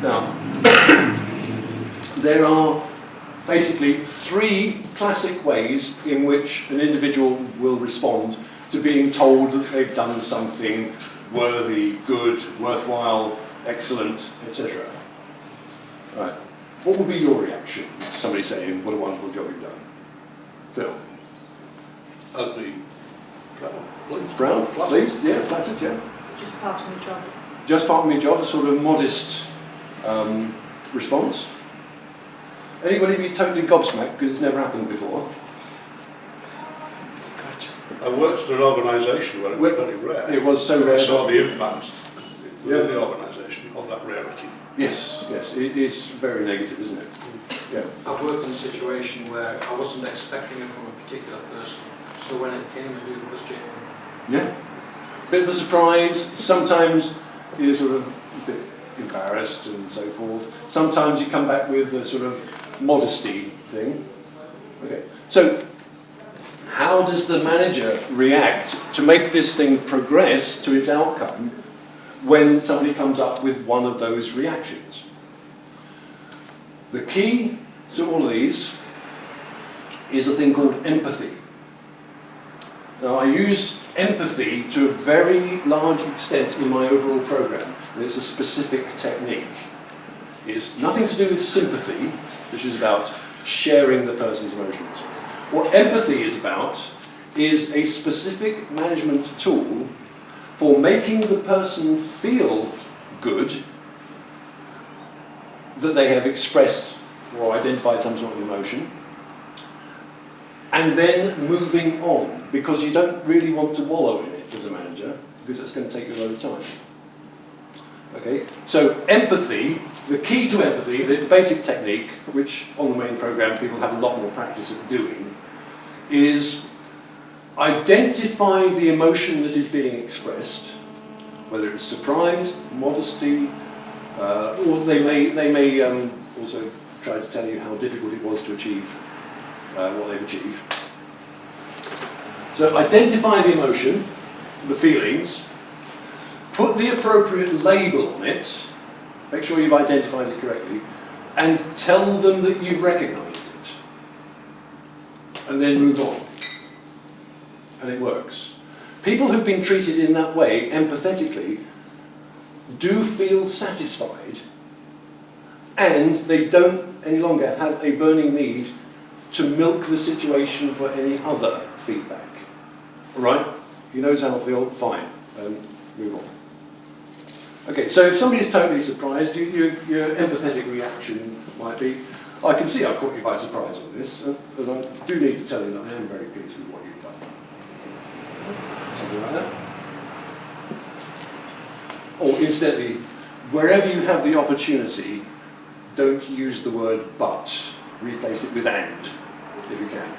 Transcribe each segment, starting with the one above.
Now, there are basically three classic ways in which an individual will respond to being told that they've done something worthy, good, worthwhile, excellent, etc. Right. What would be your reaction to somebody saying, what a wonderful job you've done? Phil? I'd be proud, please. Proud? Pleased? Yeah, flattered, yeah. It's just part of my job. Just part of my job, a sort of modest response. Anybody be totally gobsmacked because it's never happened before? I worked at an organisation where it was very rare. It was so I rare. saw the impact within the organisation of that rarity. Yes, yes, it is very negative, isn't it? Yeah. I've worked in a situation where I wasn't expecting it from a particular person, so when it came, I knew it was genuine. Yeah. Bit of a surprise. Sometimes you're sort of a bit embarrassed and so forth. Sometimes you come back with a sort of modesty thing. Okay. So, how does the manager react to make this thing progress to its outcome when somebody comes up with one of those reactions? The key to all of these is a thing called empathy. Now, I use empathy to a very large extent in my overall program, and it's a specific technique. It's nothing to do with sympathy, which is about sharing the person's emotions. What empathy is about is a specific management tool for making the person feel good that they have expressed or identified some sort of emotion, and then moving on, because you don't really want to wallow in it as a manager, because it's going to take you a lot of time. Okay, so empathy, the key to empathy, the basic technique, which on the main program people have a lot more practice at doing, is identify the emotion that is being expressed, whether it's surprise, modesty, or they may also try to tell you how difficult it was to achieve what they've achieved. So identify the emotion, the feelings, put the appropriate label on it, make sure you've identified it correctly, and tell them that you've recognised it. And then move on. And it works. People who've been treated in that way, empathetically, do feel satisfied, and they don't any longer have a burning need to milk the situation for any other feedback. All right? He knows how I feel, fine, and move on. Okay, so if somebody's totally surprised, your empathetic reaction might be, I can see I've caught you by surprise on this, and I do need to tell you that I am very pleased with what you've done. Something like that. Or incidentally, wherever you have the opportunity, don't use the word but. Replace it with and, if you can.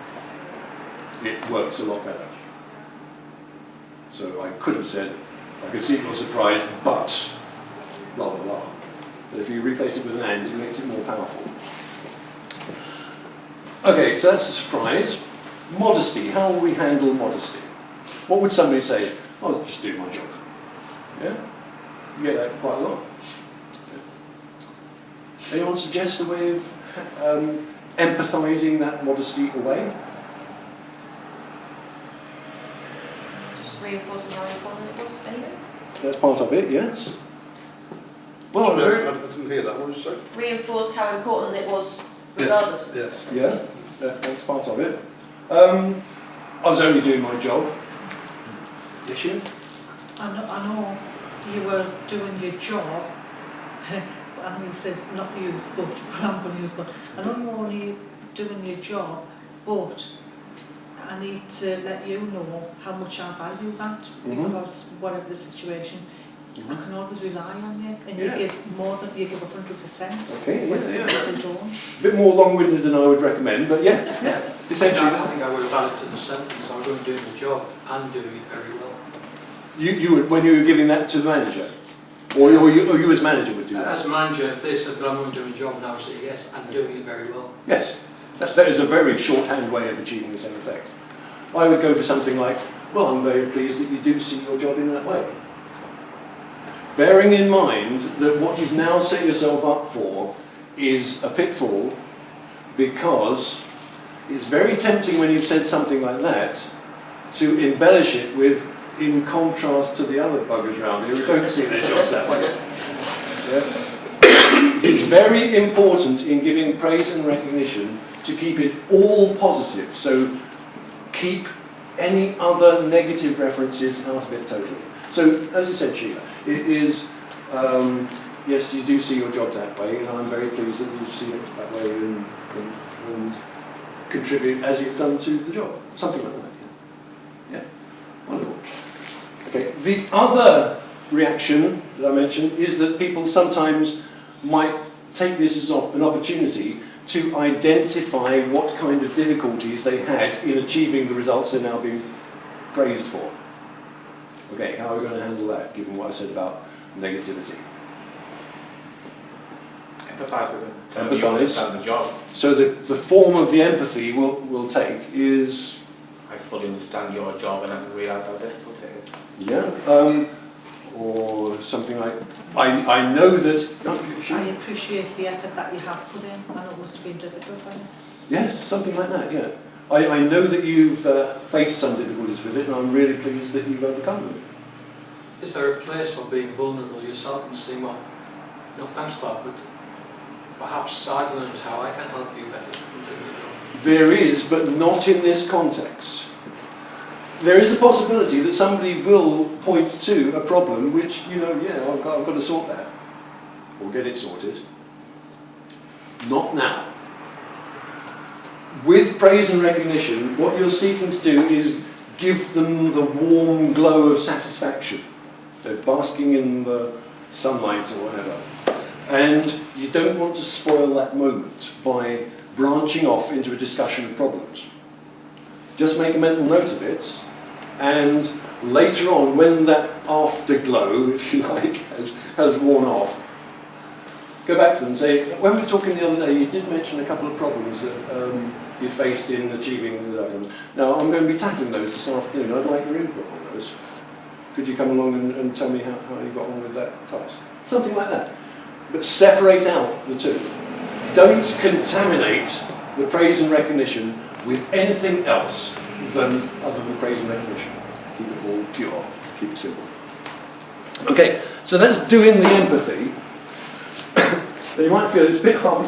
It works a lot better. So I could have said, I can see you're surprised, but blah, blah, blah. But if you replace it with an and, it makes it more powerful. Okay, so that's a surprise. Modesty. How will we handle modesty? What would somebody say? I was just doing my job. Yeah? You get that quite a lot. Yeah. Anyone suggest a way of empathising that modesty away? Just reinforcing how important it was, maybe? That's part of it, yes. Well, Well, I didn't hear that. What did you say? Reinforce how important it was, regardless. Yeah. yeah, that's part of it. I was only doing my job. Issue? I know you were doing your job. I know he says not use but I'm going to use but. I know you're only doing your job, but I need to let you know how much I value that, because whatever the situation, I can always rely on you, and you give more than you give 100%. Okay, when some people don't. A bit more long-winded than I would recommend, but yeah. Essentially, I think I would have added to the sentence, I'm going doing the job and doing it very well. you would, when you were giving that to the manager? Or you as manager would do that? As a manager, if they said, but I'm going to do a job, and I would say, yes, I'm doing it very well. Yes, that is a very shorthand way of achieving the same effect. I would go for something like, well, I'm very pleased that you do see your job in that way. bearing in mind that what you've now set yourself up for is a pitfall, because it's very tempting when you've said something like that to embellish it with, in contrast to the other buggers around here who don't see their jobs that way. Yeah? It's very important in giving praise and recognition to keep it all positive. So keep any other negative references out of it totally. So, as you said, Sheila, it is, yes, you do see your job that way, and I'm very pleased that you've seen it that way and contribute as you've done to the job. Something like that, yeah. Yeah, wonderful. Okay, the other reaction that I mentioned is that people sometimes might take this as an opportunity to identify what kind of difficulties they had in achieving the results they're now being praised for. Okay, how are we going to handle that, given what I said about negativity? Empathise with them. Empathise. You understand the job. So the form of the empathy we'll take is... I fully understand your job and I can realise how difficult it is. Yeah, or something like, I know that... I appreciate the effort that you have put in. I know it must have been difficult, haven't it? Yes, something like that, yeah. I know that you've faced some difficulties with it, and I'm really pleased that you've overcome them. Is there a place for being vulnerable yourself and saying, well, thanks for that, but perhaps I've learned how I can help you better? There is, but not in this context. There is a possibility that somebody will point to a problem which, yeah, I've got to sort that, or get it sorted. Not now. With praise and recognition, what you're seeking to do is give them the warm glow of satisfaction. They're basking in the sunlight or whatever. And you don't want to spoil that moment by branching off into a discussion of problems. Just make a mental note of it, and later on, when that afterglow, if you like, has worn off, go back to them and say, when we were talking the other day, you did mention a couple of problems that you'd faced in achieving the items. Now, I'm going to be tackling those this afternoon. I'd like your input on those. Could you come along and tell me how you got on with that task? Something like that. But separate out the two. Don't contaminate the praise and recognition with anything else other than praise and recognition. Keep it all pure. Keep it simple. Okay, so that's doing the empathy. Now you might feel it's a bit hard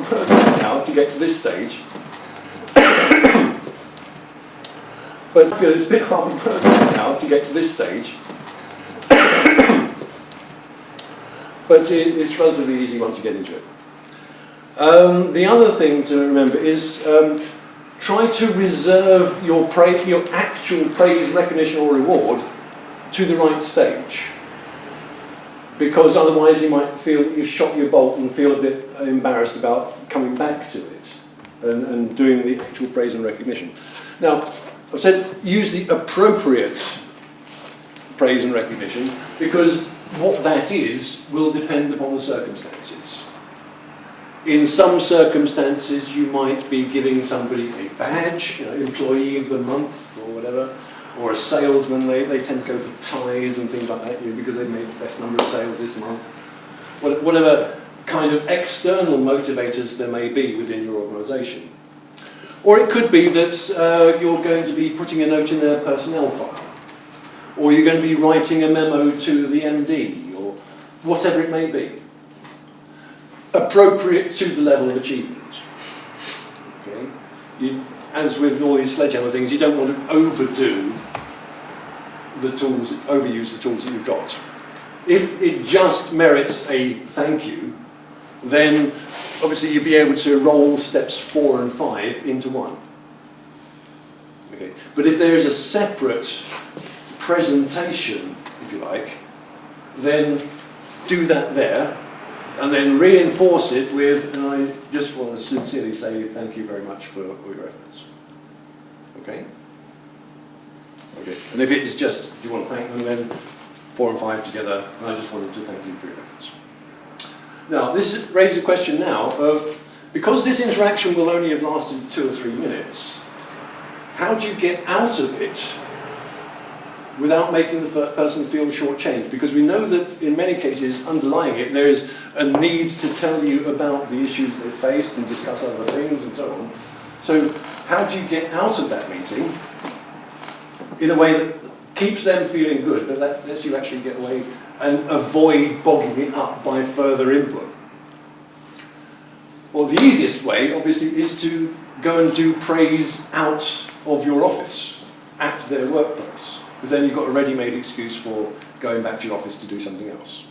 now to get to this stage. But I feel it's a bit hard now to get to this stage. But it's relatively easy once you get into it. The other thing to remember is try to reserve your actual praise, recognition or reward to the right stage. Because otherwise you might feel that you've shot your bolt and feel a bit embarrassed about coming back to it and doing the actual praise and recognition. Now, I've said use the appropriate praise and recognition, because what that is will depend upon the circumstances. In some circumstances you might be giving somebody a badge, employee of the month or whatever, or a salesman, they tend to go for ties and things like that, because they've made the best number of sales this month. Whatever kind of external motivators there may be within your organisation. Or it could be that you're going to be putting a note in their personnel file, or you're going to be writing a memo to the MD, or whatever it may be. Appropriate to the level of achievement. Okay? As with all these sledgehammer things, you don't want to overdo the tools, overuse the tools that you've got. If it just merits a thank you, then obviously you'll be able to roll steps 4 and 5 into one. Okay. But if there is a separate presentation, if you like, then do that there, and then reinforce it with, and I just want to sincerely say thank you very much for all your efforts. Okay? Okay. And if it is just, you want to thank them, then 4 and 5 together, and I just wanted to thank you for your efforts. Now, this raises a question now of, because this interaction will only have lasted 2 or 3 minutes, how do you get out of it without making the person feel shortchanged, because we know that in many cases underlying it there is a need to tell you about the issues they faced and discuss other things and so on. So how do you get out of that meeting in a way that keeps them feeling good, but that lets you actually get away and avoid bogging it up by further input? Well, the easiest way, obviously, is to go and do praise out of your office, at their workplace, because then you've got a ready-made excuse for going back to your office to do something else.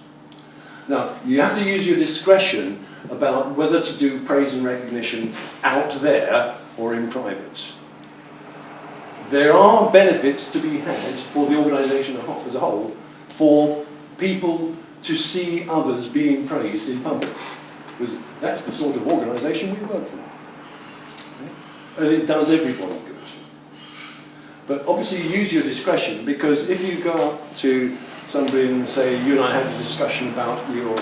Now, you have to use your discretion about whether to do praise and recognition out there or in private. There are benefits to be had for the organisation as a whole for people to see others being praised in public, because that's the sort of organisation we work for. And it does everybody good. But obviously use your discretion, because if you go up to somebody and say, you and I had a discussion about your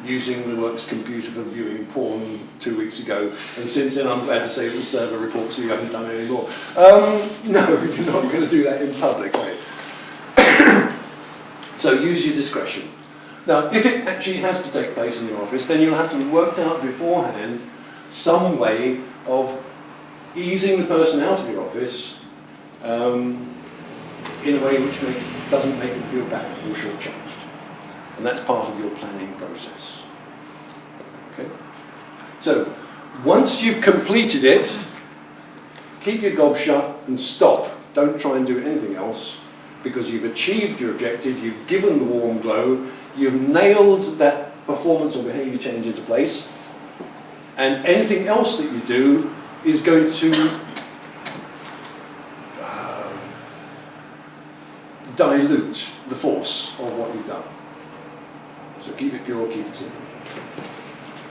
using the works computer for viewing porn 2 weeks ago, and since then I'm glad to say it was server report, so you haven't done it anymore. No, you're not going to do that in public, are you? So use your discretion. Now, if it actually has to take place in your office, then you'll have to have worked out beforehand some way of easing the person out of your office in a way which doesn't make them feel bad or shortchanged. And that's part of your planning process. Okay? So, once you've completed it, keep your gob shut and stop. Don't try and do anything else, because you've achieved your objective, you've given the warm glow, you've nailed that performance or behaviour change into place, and anything else that you do is going to dilute the force of what you've done. So keep it pure, keep it simple.